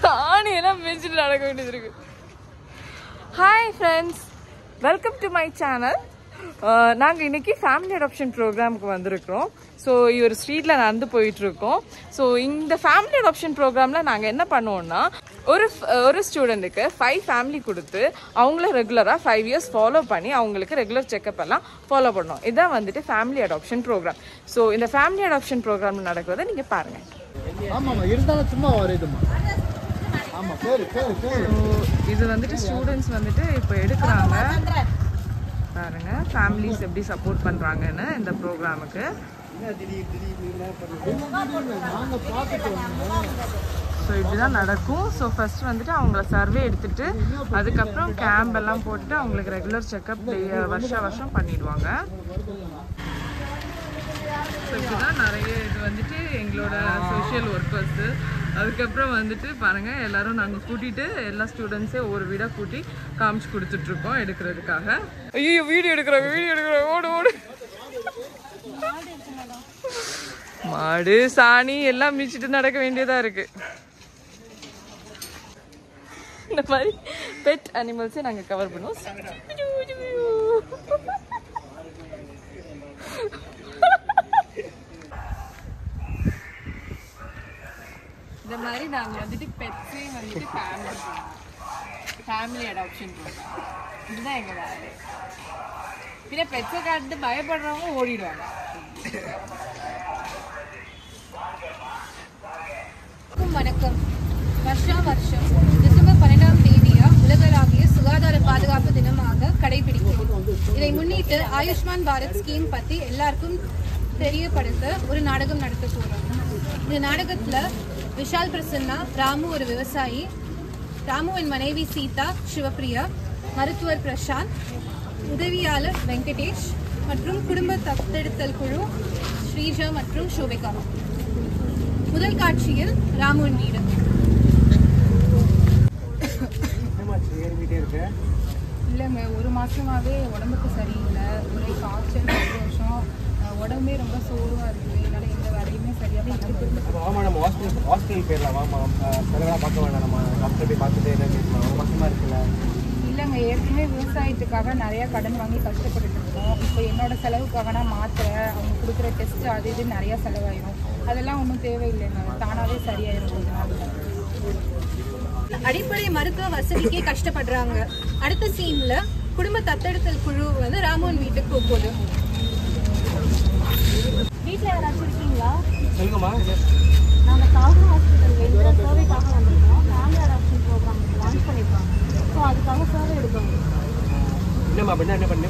சாணி எல்லாம் மிதிச்சிட்டு நடக்க வேண்டியது இருக்கு. Hi friends, welcome to my channel. நாங்கள் இன்னைக்கு ஃபேமிலி அடாப்ஷன் ப்ரோக்ராமுக்கு வந்திருக்கிறோம். ஸோ இவர் ஸ்ட்ரீட்டில் நடந்து போயிட்டுருக்கோம். ஸோ இந்த ஃபேமிலி அடாப்ஷன் ப்ரோக்ராமில் நாங்கள் என்ன பண்ணுவோம்னா, ஒரு ஸ்டூடெண்ட்டுக்கு 5 ஃபேமிலி கொடுத்து அவங்கள ரெகுலராக 5 இயர்ஸ் ஃபாலோ பண்ணி அவங்களுக்கு ரெகுலர் செக்அப் எல்லாம் ஃபாலோ பண்ணோம். இதுதான் வந்துட்டு ஃபேமிலி அடாப்ஷன் ப்ரோக்ராம். ஸோ இந்த ஃபேமிலி அடாப்ஷன் ப்ரோக்ராமில் நடக்கிறத நீங்கள் பாருங்கள். இது வந்துட்டு ஸ்டூடெண்ட்ஸ் வந்துட்டு இப்போ எடுக்கிறாங்க பாருங்க, ஃபேமிலிஸ் எப்படி சப்போர்ட் பண்ணுறாங்கன்னு இந்த ப்ரோக்ராமுக்கு. ஸோ இப்படி தான் நடக்கும். ஸோ ஃபர்ஸ்ட் வந்துட்டு அவங்கள சர்வே எடுத்துட்டு அதுக்கப்புறம் கேம்ப் எல்லாம் போட்டுட்டு அவங்களுக்கு ரெகுலர் செக்அப் வருஷம் பண்ணிடுவாங்க. ஸோ இப்படிதான் நிறைய இது வந்துட்டு எங்களோட சோஷியல் ஒர்க்கர்ஸு. அதுக்கப்புறம் வந்துட்டு பாருங்கள், எல்லோரும் நாங்கள் கூட்டிகிட்டு எல்லா ஸ்டூடெண்ட்ஸே ஒரு வீடாக கூட்டி காமிச்சு கொடுத்துட்ருக்கோம் எடுக்கிறதுக்காக. ஐயோ வீடியோ எடுக்கிறோம் ஓடு ஓடு. மாடு சாணி எல்லாம் மிதிச்சிட்டு நடக்க வேண்டியதாக இருக்குது. இந்த மாதிரி பெட் அனிமல்ஸே நாங்கள் கவர் பண்ணுவோம். இந்த மாதிரி நாங்கள் வந்துட்டு பெட்ஸே வந்துட்டு ஃபேமிலி அடாப்ஷன் பண்ணுறோம். இதுதான் எங்கள் வேலை. பின்ன பெட்ஸை காட்டு பயப்படுறவங்க ஓடிடுவாங்க. வணக்கம். வருஷம் டிசம்பர் 12ஆம் தேதியா உலகளாவிய சுகாதார பாதுகாப்பு தினமாக கடைபிடிக்கிறோம். இதை முன்னிட்டு ஆயுஷ்மான் பாரத் ஸ்கீம் பற்றி எல்லாருக்கும் தெரியப்படுத்த ஒரு நாடகம் நடத்த போறோம். இந்த நாடகத்துல விஷால் பிரசன்னா, ராமு ஒரு விவசாயி, ராமுவின் மனைவி சீதா, சிவப்பிரியா, மருத்துவர் பிரசாந்த், உதவியாளர் வெங்கடேஷ் மற்றும் குடும்ப தத்தெடுத்தல் குழு ஸ்ரீஜா மற்றும் ஷோபிகா. முதல் காட்சியில் ராமுவின் வீடு. இல்லைங்க, ஒரு மாசமாவே உடம்புக்கு சரியில்லை. ஒரே காய்ச்சல், சந்தோஷம், உடம்பே ரொம்ப சோர்வாக இருக்குது. என்னால் எந்த வேலையுமே சரியாக பண்ண முடியல. நம்ம ஹாஸ்பிட்டல் போயிடலாம். செலவெல்லாம் பார்க்க வேண்டாம், நம்ம டாக்டர் போய் பார்த்துட்டு என்ன கஷ்டமாக இருக்குல்ல. இல்லைங்க, ஏற்கனவே விவசாயத்துக்காக நிறையா கடன் வாங்கி கஷ்டப்பட்டுட்டு இருக்கோம். இப்போ என்னோட செலவுக்காகனா மாத்திரை, அவங்க கொடுக்குற டெஸ்ட்டு அது இது நிறையா செலவாயிடும். அதெல்லாம் ஒன்றும் தேவையில்லைங்க, தானாகவே சரியாயிடும். அடிப்படை மருத்துவ வசதிக்கே கஷ்டப்படுறாங்க. அடுத்த சீன்ல குடும்ப தத்தெடுத்தல் குழு வந்து ராமன் வீட்டுக்கு போகுது. வீட்டில் யாராச்சும் இருக்கீங்களா? சொல்லுங்கம்மா. நாங்கள் தாகூர் ஹாஸ்பிட்டல் சர்வேக்காக வந்திருக்கோம். ஃபேமிலி அடாப்ஷன் ப்ரோக்ராம் லான்ச் பண்ணியிருக்காங்க. ஸோ அதுக்காக சர்வே எடுக்கணும். என்னம்மா அப்படின்னா என்ன பண்ணி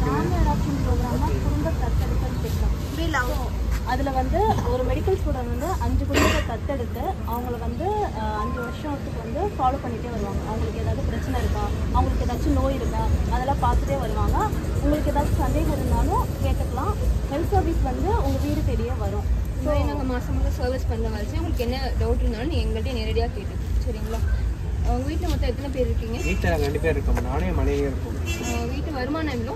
ஃபேமிலி அடாப்ஷன் ப்ரோக்ராம்னா குடும்ப தத்தெடுத்தல் திட்டம். அதில் வந்து ஒரு மெடிக்கல் ஸ்டூடெண்ட் வந்து 5 குடும்பத்தை தத்தெடுத்து அவங்கள வந்து 5 வருஷத்துக்கு வந்து ஃபாலோ பண்ணிகிட்டே வருவாங்க. அவங்களுக்கு ஏதாவது பிரச்சனை இருக்கா, அவங்களுக்கு ஏதாச்சும் நோய் இருக்கா, அதெல்லாம் பார்த்துட்டே வருவாங்க. உங்களுக்கு ஏதாச்சும் சந்தேகம் இருந்தாலும் கேட்டுக்கலாம். ஹெல்த் சர்வீஸ் வந்து உங்கள் வீடு தேடியே வரும். ஸோ நாங்கள் மாதம் சர்வீஸ் பண்ணுற மாதிரி உங்களுக்கு என்ன டவுட் இருந்தாலும் நீங்கள் எங்கள்கிட்ட நேரடியாக கேட்டுக்கலாம். சரிங்களா? உங்கள் வீட்டில் மொத்தம் எத்தனை பேர் இருக்கீங்க? வீட்டில் நாங்கள் 2 பேர் இருக்கோம். நானே மனைவியாக இருக்கோம். வீட்டு வருமானம் எவ்வளோ?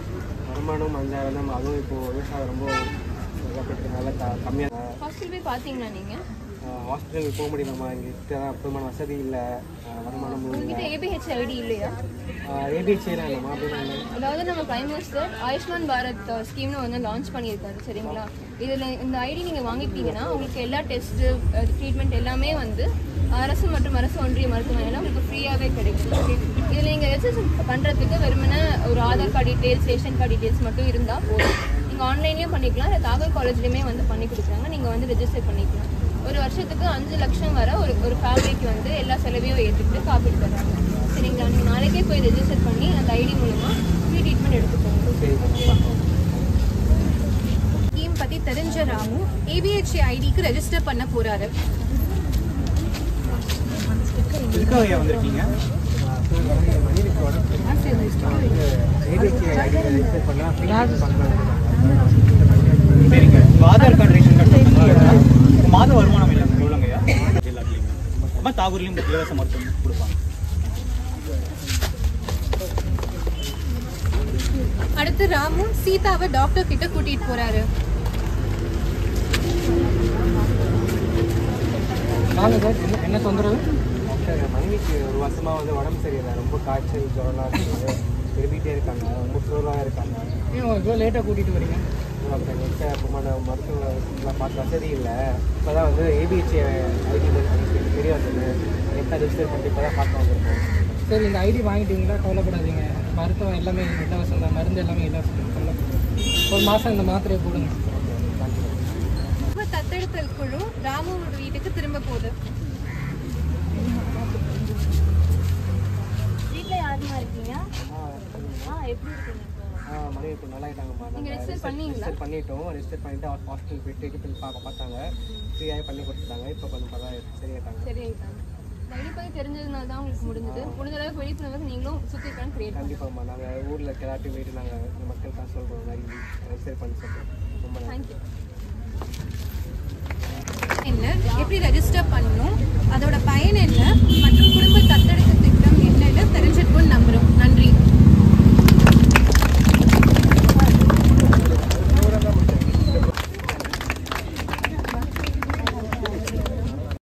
வருமானம் 5000. அதுவும் இப்போது விவசாயம் ரொம்ப கம்மியாக. ஹாஸ்பிட்டல் போய் பார்த்தீங்களா நீங்கள்? ஹாஸ்பிட்டலுக்கு போக முடியுமாம்மா, எங்ககிட்ட போதுமான வசதி இல்லை, வருமானம் இல்லை. உங்ககிட்ட ஏபிஹெச் ஐடி இல்லையா? ஏபிஹெச்லாம் இல்லைம்மா. அப்படின்னு அதாவது நம்ம பிரைம் மினிஸ்டர் ஆயுஷ்மான் பாரத் ஸ்கீம்னு வந்து லான்ச் பண்ணியிருக்காரு. சரிங்களா? இதில் இந்த ஐடி நீங்கள் வாங்கிட்டீங்கன்னா உங்களுக்கு எல்லா டெஸ்ட்டு ட்ரீட்மெண்ட் எல்லாமே வந்து அரசு மற்றும் அரசு ஒன்றிய மருத்துவமனையில் உங்களுக்கு ஃப்ரீயாகவே கிடைக்கும். ஓகே, இதில் நீங்கள் ரெஜிஸ்டர் பண்ணுறதுக்கு வெறுமனே ஒரு Aadhaar card details, ration card details மட்டும் இருந்தால் போதும். நீங்கள் ஆன்லைன்லேயும் பண்ணிக்கலாம், இல்லை தாகூர் காலேஜ்லேயுமே வந்து பண்ணி கொடுக்குறாங்க. நீங்கள் வந்து ரெஜிஸ்டர் பண்ணிக்கலாம். ஒரு வருஷத்துக்கு 5 லட்சம் வர ஒரு ஃபேமிலிக்கு வந்து எல்லா செலவையும் ஏற்றுக்கிட்டு காப்பீடு தராங்க. சரிங்களா? நீங்கள் நாளைக்கே போய் ரெஜிஸ்டர் பண்ணி அந்த ஐடி மூலமாக ஃப்ரீ ட்ரீட்மெண்ட் எடுத்துக்கோங்க. ஸ்கீம் பற்றி தெரிஞ்ச ராமு ஏபிஹெச் ஐடிக்கு ரெஜிஸ்டர் பண்ண போகிறாரு. வந்திருக்கீங்க. சரிங்க, ஆதார் கார்டு ரேஷன் கார்டு மாத வருமானம் இல்லை எவ்வளோங்கய்யா? எல்லாத்துலேயுமே தாகூர்லேயும் இலவச மருத்துவம் கொடுப்பாங்க. அடுத்து ராமு சீதாவை டாக்டர் கிட்ட கூட்டிட்டு போறாரு. வாங்க சார், என்ன தொந்தரவு? சார் என் மனைவிக்கு ஒரு வருஷமாக வந்து உடம்பு சரியில்லை, ரொம்ப காய்ச்சல் ஜுரம்லாம் இருக்குது, விரும்பிகிட்டே இருக்காங்க, ரொம்ப சோர்வாக இருக்காங்க. ஏன் இவ்வளோ லேட்டாக கூட்டிகிட்டு வரீங்க? அப்புறம் நெக்ஸ்ட் அப்புறமான மருத்துவலாம் பார்த்து வசதி இல்லை. இப்போ தான் வந்து ஏபிஹெச் ஐடி தெரிய வந்தது, நெக்ஸ்ட்டாக ரெஜிஸ்டர் பண்ணிட்டு இப்போ தான் பார்க்க வந்திருக்கோம். சரி, இந்த ஐடி வாங்கிட்டீங்களா? கவலைப்படாதீங்க, மருத்துவம் எல்லாமே இலவசம் தான், மருந்து எல்லாமே இலவசம் தான். ஒரு மாதம் இந்த மாத்திரையை போடுங்க. தத்தெடுத்தல் குழு ராமுவோட வீட்டுக்கு திரும்ப போகுது. வீட்டில் யாருமா இருக்கீங்க? எப்படி இருக்கீங்க? மனைவி இப்போ நல்லா ஆகிட்டாங்கம்மா. நாங்கள் ரெஜிஸ்டர் பண்ணிட்டோம். ரெஜிஸ்டர் பண்ணிவிட்டு ஹாஸ்பிட்டல் போயிட்டு ட்ரீட்மெண்ட் பார்த்தாங்க, ஃப்ரீயாகவே பண்ணி கொடுத்துட்டாங்க. இப்போ கொஞ்சம் சரியாயிட்டாங்க. சரியாயிட்டாங்க. ஐடி பற்றி தெரிஞ்சதுனால தான் உங்களுக்கு முடிஞ்சது. முடிஞ்ச அளவுக்கு விழிப்புணர்வு நீங்களும் சுற்றி இருக்கான்னு கிரியேட் கண்டிப்பாகம்மா. நாங்கள் ஊரில் எல்லாத்தையும் போயிட்டு நாங்கள் மக்களுக்காக சொல்கிறோம், மாதிரி ரெஜிஸ்டர் பண்ணி சொல்கிறோம். ரொம்ப தேங்க்யூ. எப்படி ரெஜிஸ்டர் பண்ணணும்,